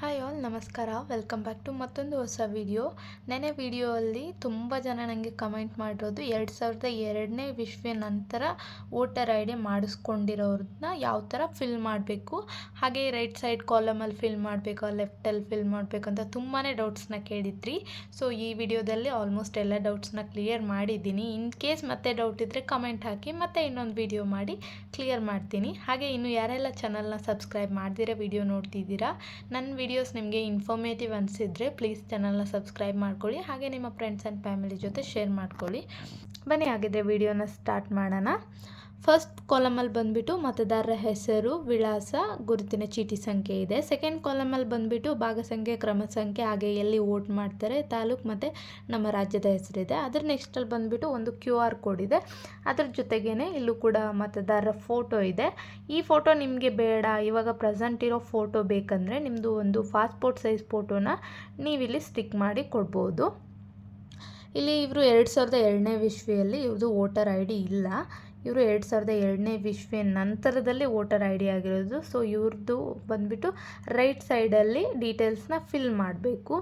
Hi all ನಮಸ್ಕಾರ. Welcome back to ಮತ್ತೊಂದು ಹೊಸ ವಿಡಿಯೋ. ನೆನೆ ವಿಡಿಯೋಲ್ಲಿ ತುಂಬ ಜನ ನನಗೆ ಕಮೆಂಟ್ ಮಾಡಿರೋದು 2002ನೇ ವಿಶ್ವ ನಂತರ ವೋಟರ್ ಐ ಡಿ ಮಾಡಿಸ್ಕೊಂಡಿರೋರನ್ನ ಯಾವ ಥರ ಫಿಲ್ ಮಾಡಬೇಕು, ಹಾಗೆ ರೈಟ್ ಸೈಡ್ ಕಾಲಮಲ್ಲಿ ಫಿಲ್ ಮಾಡಬೇಕಾ ಲೆಫ್ಟಲ್ಲಿ ಫಿಲ್ ಮಾಡಬೇಕು ಅಂತ ತುಂಬಾ ಡೌಟ್ಸ್ನ ಕೇಳಿದ್ರಿ. ಸೊ ಈ ವಿಡಿಯೋದಲ್ಲಿ ಆಲ್ಮೋಸ್ಟ್ ಎಲ್ಲ ಡೌಟ್ಸ್ನ ಕ್ಲಿಯರ್ ಮಾಡಿದ್ದೀನಿ. ಇನ್ ಕೇಸ್ ಮತ್ತೆ ಡೌಟ್ ಇದ್ದರೆ ಕಮೆಂಟ್ ಹಾಕಿ ಮತ್ತೆ ಇನ್ನೊಂದು ವಿಡಿಯೋ ಮಾಡಿ ಕ್ಲಿಯರ್ ಮಾಡ್ತೀನಿ. ಹಾಗೆ ಇನ್ನು ಯಾರೆಲ್ಲ ಚಾನಲ್ನ ಸಬ್ಸ್ಕ್ರೈಬ್ ಮಾಡ್ದಿರೋ ವಿಡಿಯೋ ನೋಡ್ತಿದ್ದೀರಾ, ನನ್ನ ವಿಡಿಯೋಸ್ ನಿಮಗೆ ಇನ್ಫಾರ್ಮೇಟಿವ್ ಅನಿಸಿದರೆ ಪ್ಲೀಸ್ ಚಾನಲ್ನ ಸಬ್ಸ್ಕ್ರೈಬ್ ಮಾಡ್ಕೊಳ್ಳಿ. ಹಾಗೆ ನಿಮ್ಮ ಫ್ರೆಂಡ್ಸ್ ಆ್ಯಂಡ್ ಫ್ಯಾಮಿಲಿ ಜೊತೆ ಶೇರ್ ಮಾಡ್ಕೊಳ್ಳಿ. ಬನ್ನಿ ಹಾಗಿದ್ರೆ ವಿಡಿಯೋನ ಸ್ಟಾರ್ಟ್ ಮಾಡೋಣ. ಫಸ್ಟ್ ಕಾಲಮಲ್ಲಿ ಬಂದುಬಿಟ್ಟು ಮತದಾರರ ಹೆಸರು, ವಿಳಾಸ, ಗುರುತಿನ ಚೀಟಿ ಸಂಖ್ಯೆ ಇದೆ. ಸೆಕೆಂಡ್ ಕಾಲಮಲ್ಲಿ ಬಂದುಬಿಟ್ಟು ಭಾಗ ಸಂಖ್ಯೆ, ಕ್ರಮ ಸಂಖ್ಯೆ, ಹಾಗೆ ಎಲ್ಲಿ ವೋಟ್ ಮಾಡ್ತಾರೆ, ತಾಲೂಕು ಮತ್ತು ನಮ್ಮ ರಾಜ್ಯದ ಹೆಸರಿದೆ. ಅದರ ನೆಕ್ಸ್ಟಲ್ಲಿ ಬಂದುಬಿಟ್ಟು ಒಂದು QR ಕೋಡ್ ಇದೆ. ಅದ್ರ ಜೊತೆಗೇ ಇಲ್ಲೂ ಕೂಡ ಮತದಾರರ ಫೋಟೋ ಇದೆ. ಈ ಫೋಟೋ ನಿಮಗೆ ಬೇಡ, ಇವಾಗ ಪ್ರೆಸೆಂಟ್ ಇರೋ ಫೋಟೋ ಬೇಕಂದರೆ ನಿಮ್ಮದು ಒಂದು ಪಾಸ್ಪೋರ್ಟ್ ಸೈಜ್ ಫೋಟೋನ ನೀವಿಲ್ಲಿ ಸ್ಟಿಕ್ ಮಾಡಿ ಕೊಡ್ಬೋದು. ಇಲ್ಲಿ ಇವರು 2002ನೇ ವಿಶ್ವಿಯಲ್ಲಿ ಇವ್ರದ್ದು ವೋಟರ್ ಐ ಡಿ ಇಲ್ಲ. ಇವರು 2002ನೇ ವಿಶ್ವ ನಂತರದಲ್ಲಿ ವೋಟರ್ ಐ ಡಿ ಆಗಿರೋದು. ಸೊ ಇವ್ರದ್ದು ಬಂದುಬಿಟ್ಟು ರೈಟ್ ಸೈಡಲ್ಲಿ ಡೀಟೇಲ್ಸ್ನ ಫಿಲ್ ಮಾಡಬೇಕು.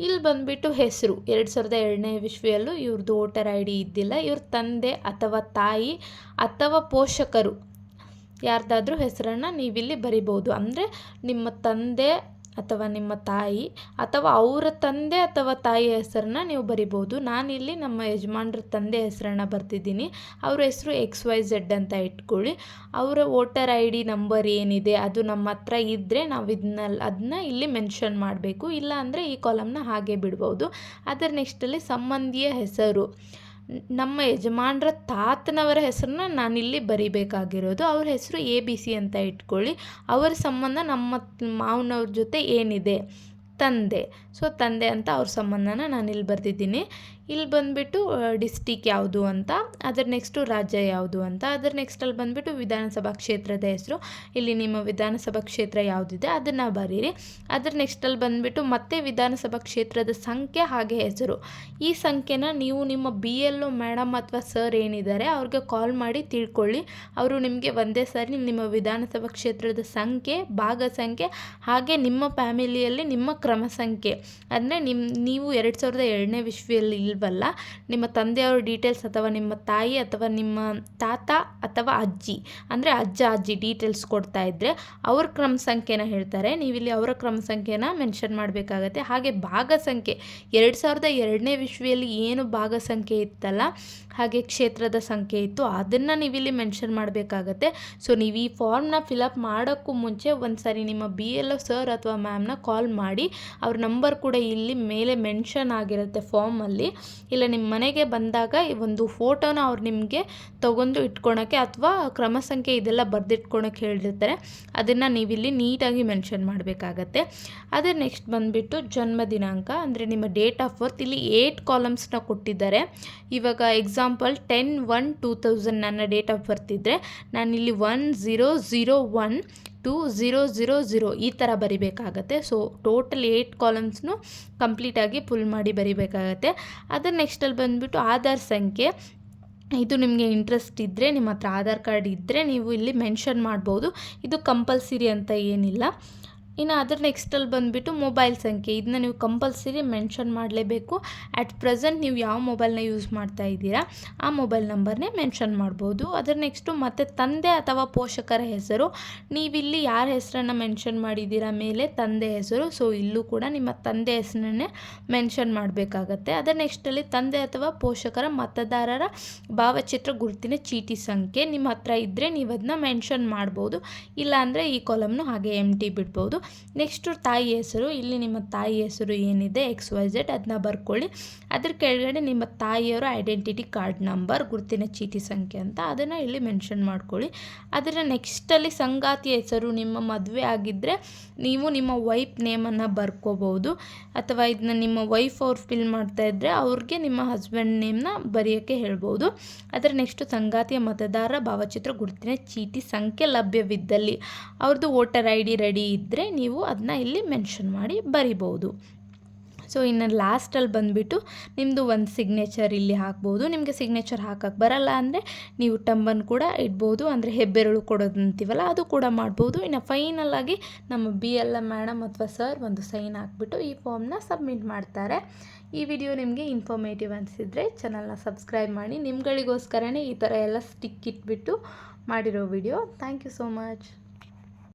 ಇಲ್ಲಿ ಬಂದುಬಿಟ್ಟು ಹೆಸರು 2002ನೇ ವಿಶ್ವಿಯಲ್ಲೂ ಇವ್ರದ್ದು ವೋಟರ್ ಐ ಡಿ ಇದ್ದಿಲ್ಲ. ಇವ್ರ ತಂದೆ ಅಥವಾ ತಾಯಿ ಅಥವಾ ಪೋಷಕರು ಯಾರ್ದಾದ್ರೂ ಹೆಸರನ್ನು ನೀವಿಲ್ಲಿ ಬರಿಬೋದು. ಅಂದರೆ ನಿಮ್ಮ ತಂದೆ ಅಥವಾ ನಿಮ್ಮ ತಾಯಿ ಅಥವಾ ಅವರ ತಂದೆ ಅಥವಾ ತಾಯಿಯ ಹೆಸರನ್ನ ನೀವು ಬರಿಬೋದು. ನಾನಿಲ್ಲಿ ನಮ್ಮ ಯಜಮಾನ್ರ ತಂದೆ ಹೆಸರನ್ನ ಬರ್ತಿದ್ದೀನಿ. ಅವ್ರ ಹೆಸರು XYZ ಅಂತ ಇಟ್ಕೊಳ್ಳಿ. ಅವರ ವೋಟರ್ ಐ ಡಿ ನಂಬರ್ ಏನಿದೆ ಅದು ನಮ್ಮ ಹತ್ರ ಇದ್ದರೆ ನಾವು ಅದನ್ನ ಇಲ್ಲಿ ಮೆನ್ಷನ್ ಮಾಡಬೇಕು. ಇಲ್ಲ ಅಂದರೆ ಈ ಕಾಲಮ್ನ ಹಾಗೆ ಬಿಡ್ಬೋದು. ಅದರ ನೆಕ್ಸ್ಟಲ್ಲಿ ಸಂಬಂಧಿಯ ಹೆಸರು, ನಮ್ಮ ಯಜಮಾನ್ರ ತಾತನವರ ಹೆಸರನ್ನ ನಾನಿಲ್ಲಿ ಬರಿಬೇಕಾಗಿರೋದು. ಅವ್ರ ಹೆಸರು ABC ಅಂತ ಇಟ್ಕೊಳ್ಳಿ. ಅವರ ಸಂಬಂಧ ನಮ್ಮ ಮಾವನವ್ರ ಜೊತೆ ಏನಿದೆ, ತಂದೆ. ಸೊ ತಂದೆ ಅಂತ ಅವ್ರ ಸಂಬಂಧನ ನಾನಿಲ್ಲಿ ಬರೆದಿದ್ದೀನಿ. ಇಲ್ಲಿ ಬಂದುಬಿಟ್ಟು ಡಿಸ್ಟಿಕ್ ಯಾವುದು ಅಂತ, ಅದರ ನೆಕ್ಸ್ಟು ರಾಜ್ಯ ಯಾವುದು ಅಂತ, ಅದರ ನೆಕ್ಸ್ಟಲ್ಲಿ ಬಂದುಬಿಟ್ಟು ವಿಧಾನಸಭಾ ಕ್ಷೇತ್ರದ ಹೆಸರು. ಇಲ್ಲಿ ನಿಮ್ಮ ವಿಧಾನಸಭಾ ಕ್ಷೇತ್ರ ಯಾವುದಿದೆ ಅದನ್ನು ಬರೀರಿ. ಅದರ ನೆಕ್ಸ್ಟಲ್ಲಿ ಬಂದುಬಿಟ್ಟು ಮತ್ತೆ ವಿಧಾನಸಭಾ ಕ್ಷೇತ್ರದ ಸಂಖ್ಯೆ ಹಾಗೆ ಹೆಸರು. ಈ ಸಂಖ್ಯೆನ ನೀವು ನಿಮ್ಮ BLO ಮೇಡಮ್ ಅಥವಾ ಸರ್ ಏನಿದ್ದಾರೆ ಅವ್ರಿಗೆ ಕಾಲ್ ಮಾಡಿ ತಿಳ್ಕೊಳ್ಳಿ. ಅವರು ನಿಮಗೆ ಒಂದೇ ಸಾರಿ ನಿಮ್ಮ ವಿಧಾನಸಭಾ ಕ್ಷೇತ್ರದ ಸಂಖ್ಯೆ, ಭಾಗ ಸಂಖ್ಯೆ, ಹಾಗೆ ನಿಮ್ಮ ಫ್ಯಾಮಿಲಿಯಲ್ಲಿ ನಿಮ್ಮ ಕ್ರಮ ಸಂಖ್ಯೆ, ಅಂದರೆ ನೀವು 2002ನೇ ವಿಶ್ವಿಯಲ್ಲಿ ಇಲ್ವಲ್ಲ, ನಿಮ್ಮ ತಂದೆಯವ್ರ ಡೀಟೇಲ್ಸ್ ಅಥವಾ ನಿಮ್ಮ ತಾಯಿ ಅಥವಾ ನಿಮ್ಮ ತಾತ ಅಥವಾ ಅಜ್ಜಿ, ಅಂದರೆ ಅಜ್ಜ ಅಜ್ಜಿ ಡೀಟೇಲ್ಸ್ ಕೊಡ್ತಾ ಇದ್ದರೆ ಅವ್ರ ಕ್ರಮ ಸಂಖ್ಯೆನ ಹೇಳ್ತಾರೆ. ನೀವಿಲ್ಲಿ ಅವರ ಕ್ರಮ ಸಂಖ್ಯೆನ ಮೆನ್ಷನ್ ಮಾಡಬೇಕಾಗತ್ತೆ. ಹಾಗೆ ಭಾಗ ಸಂಖ್ಯೆ 2002ನೇ ವಿಶ್ವಿಯಲ್ಲಿ ಏನು ಭಾಗ ಸಂಖ್ಯೆ ಇತ್ತಲ್ಲ, ಹಾಗೆ ಕ್ಷೇತ್ರದ ಸಂಖ್ಯೆ ಇತ್ತು, ಅದನ್ನು ನೀವಿಲ್ಲಿ ಮೆನ್ಷನ್ ಮಾಡಬೇಕಾಗತ್ತೆ. ಸೊ ನೀವು ಈ ಫಾರ್ಮ್ನ ಫಿಲಪ್ ಮಾಡೋಕ್ಕೂ ಮುಂಚೆ ಒಂದು ಸಾರಿ ನಿಮ್ಮ BLO ಸರ್ ಅಥವಾ ಮ್ಯಾಮ್ನ ಕಾಲ್ ಮಾಡಿ. ಅವ್ರ ನಂಬರ್ ಕೂಡ ಇಲ್ಲಿ ಮೇಲೆ ಮೆನ್ಷನ್ ಆಗಿರುತ್ತೆ ಫಾರ್ಮಲ್ಲಿ. ಇಲ್ಲ ನಿಮ್ಮ ಮನೆಗೆ ಬಂದಾಗ ಒಂದು ಫೋಟೋನ ಅವ್ರು ನಿಮಗೆ ತೊಗೊಂಡು ಇಟ್ಕೊಳಕ್ಕೆ ಅಥವಾ ಕ್ರಮ ಸಂಖ್ಯೆ ಇದೆಲ್ಲ ಬರೆದಿಟ್ಕೊಳಕ್ಕೆ ಹೇಳಿರ್ತಾರೆ. ಅದನ್ನು ನೀವಿಲ್ಲಿ ನೀಟಾಗಿ ಮೆನ್ಷನ್ ಮಾಡಬೇಕಾಗತ್ತೆ. ಅದೇ ನೆಕ್ಸ್ಟ್ ಬಂದುಬಿಟ್ಟು ಜನ್ಮ ದಿನಾಂಕ, ಅಂದರೆ ನಿಮ್ಮ ಡೇಟ್ ಆಫ್ ಬರ್ತ್. ಇಲ್ಲಿ 8 ಕಾಲಮ್ಸ್ನ ಕೊಟ್ಟಿದ್ದಾರೆ. ಇವಾಗ ಎಕ್ಸಾಂಪಲ್ 10/1/2000 ನನ್ನ ಡೇಟ್ ಆಫ್ ಬರ್ತ್ ಇದ್ದರೆ ನಾನಿಲ್ಲಿ 1001 to 000 ಈ ಥರ ಬರಿಬೇಕಾಗತ್ತೆ. ಸೊ ಟೋಟಲ್ 8 ಕಾಲಮ್ಸ್ನು ಕಂಪ್ಲೀಟಾಗಿ ಫುಲ್ ಮಾಡಿ ಬರಿಬೇಕಾಗತ್ತೆ. ಅದರ ನೆಕ್ಸ್ಟಲ್ಲಿ ಬಂದುಬಿಟ್ಟು ಆಧಾರ್ ಸಂಖ್ಯೆ. ಇದು ನಿಮಗೆ ಇಂಟ್ರೆಸ್ಟ್ ಇದ್ದರೆ, ನಿಮ್ಮ ಹತ್ರ ಆಧಾರ್ ಕಾರ್ಡ್ ಇದ್ದರೆ ನೀವು ಇಲ್ಲಿ ಮೆನ್ಷನ್ ಮಾಡ್ಬೋದು. ಇದು ಕಂಪಲ್ಸರಿ ಅಂತ ಏನಿಲ್ಲ. ಇನ್ನು ಅದರ ನೆಕ್ಸ್ಟಲ್ಲಿ ಬಂದುಬಿಟ್ಟು ಮೊಬೈಲ್ ಸಂಖ್ಯೆ. ಇದನ್ನ ನೀವು ಕಂಪಲ್ಸರಿ ಮೆನ್ಷನ್ ಮಾಡಲೇಬೇಕು. ಅಟ್ ಪ್ರೆಸೆಂಟ್ ನೀವು ಯಾವ ಮೊಬೈಲ್ನ ಯೂಸ್ ಮಾಡ್ತಾ ಇದ್ದೀರಾ ಆ ಮೊಬೈಲ್ ನಂಬರ್ನೇ ಮೆನ್ಷನ್ ಮಾಡ್ಬೋದು. ಅದರ ನೆಕ್ಸ್ಟು ಮತ್ತು ತಂದೆ ಅಥವಾ ಪೋಷಕರ ಹೆಸರು. ನೀವಿಲ್ಲಿ ಯಾರ ಹೆಸರನ್ನು ಮೆನ್ಷನ್ ಮಾಡಿದ್ದೀರಾ ಮೇಲೆ, ತಂದೆ ಹೆಸರು. ಸೊ ಇಲ್ಲೂ ಕೂಡ ನಿಮ್ಮ ತಂದೆ ಹೆಸರನ್ನೇ ಮೆನ್ಷನ್ ಮಾಡಬೇಕಾಗತ್ತೆ. ಅದರ ನೆಕ್ಸ್ಟಲ್ಲಿ ತಂದೆ ಅಥವಾ ಪೋಷಕರ ಮತದಾರರ ಭಾವಚಿತ್ರ, ಗುರುತಿನ ಚೀಟಿ ಸಂಖ್ಯೆ ನಿಮ್ಮ ಹತ್ರ ಇದ್ದರೆ ನೀವು ಅದನ್ನ ಮೆನ್ಷನ್ ಮಾಡ್ಬೋದು. ಇಲ್ಲ ಅಂದರೆ ಈ ಕಾಲಮ್ನು ಹಾಗೆ ಎಂಟಿ ಬಿಡ್ಬೋದು. ನೆಕ್ಸ್ಟು ತಾಯಿ ಹೆಸರು. ಇಲ್ಲಿ ನಿಮ್ಮ ತಾಯಿ ಹೆಸರು ಏನಿದೆ XYZ ಅದನ್ನ ಬರ್ಕೊಳ್ಳಿ. ಅದ್ರ ಕೆಳಗಡೆ ನಿಮ್ಮ ತಾಯಿಯವರ ಐಡೆಂಟಿಟಿ ಕಾರ್ಡ್ ನಂಬರ್, ಗುರುತಿನ ಚೀಟಿ ಸಂಖ್ಯೆ ಅಂತ ಅದನ್ನು ಇಲ್ಲಿ ಮೆನ್ಷನ್ ಮಾಡ್ಕೊಳ್ಳಿ. ಅದರ ನೆಕ್ಸ್ಟಲ್ಲಿ ಸಂಗಾತಿಯ ಹೆಸರು. ನಿಮ್ಮ ಮದುವೆ ಆಗಿದ್ದರೆ ನೀವು ನಿಮ್ಮ ವೈಫ್ ನೇಮನ್ನು ಬರ್ಕೋಬೋದು, ಅಥವಾ ಇದನ್ನ ನಿಮ್ಮ ವೈಫ್ ಅವ್ರು ಫಿಲ್ ಮಾಡ್ತಾ ಇದ್ದರೆ ಅವ್ರಿಗೆ ನಿಮ್ಮ ಹಸ್ಬೆಂಡ್ ನೇಮ್ನ ಬರೆಯೋಕ್ಕೆ ಹೇಳ್ಬೋದು. ಅದರ ನೆಕ್ಸ್ಟು ಸಂಗಾತಿಯ ಮತದಾರ ಭಾವಚಿತ್ರ, ಗುರುತಿನ ಚೀಟಿ ಸಂಖ್ಯೆ ಲಭ್ಯವಿದ್ದಲ್ಲಿ, ಅವ್ರದ್ದು ವೋಟರ್ ಐ ಡಿ ರೆಡಿ ಇದ್ದರೆ ನೀವು ಅದನ್ನ ಇಲ್ಲಿ ಮೆನ್ಷನ್ ಮಾಡಿ ಬರಿಬೋದು. ಸೊ ಇನ್ನು ಲಾಸ್ಟಲ್ಲಿ ಬಂದುಬಿಟ್ಟು ನಿಮ್ಮದು ಒಂದು ಸಿಗ್ನೇಚರ್ ಇಲ್ಲಿ ಹಾಕ್ಬೋದು. ನಿಮಗೆ ಸಿಗ್ನೇಚರ್ ಹಾಕಕ್ಕೆ ಬರಲ್ಲ ಅಂದರೆ ನೀವು ಟಂಬನ್ ಕೂಡ ಇಡ್ಬೋದು, ಅಂದರೆ ಹೆಬ್ಬೆರಳು ಕೊಡೋದು ಅಂತೀವಲ್ಲ ಅದು ಕೂಡ ಮಾಡ್ಬೋದು. ಇನ್ನು ಫೈನಲಾಗಿ ನಮ್ಮ BLM ಮೇಡಮ್ ಅಥವಾ ಸರ್ ಒಂದು ಸೈನ್ ಹಾಕ್ಬಿಟ್ಟು ಈ ಫಾರ್ಮ್ನ ಸಬ್ಮಿಟ್ ಮಾಡ್ತಾರೆ. ಈ ವಿಡಿಯೋ ನಿಮಗೆ ಇನ್ಫಾರ್ಮೇಟಿವ್ ಅನಿಸಿದರೆ ಚಾನಲ್ನ ಸಬ್ಸ್ಕ್ರೈಬ್ ಮಾಡಿ. ನಿಮ್ಗಳಿಗೋಸ್ಕರನೇ ಈ ಥರ ಎಲ್ಲ ಸ್ಟಿಕ್ ಇಟ್ಬಿಟ್ಟು ಮಾಡಿರೋ video. Thank you so much.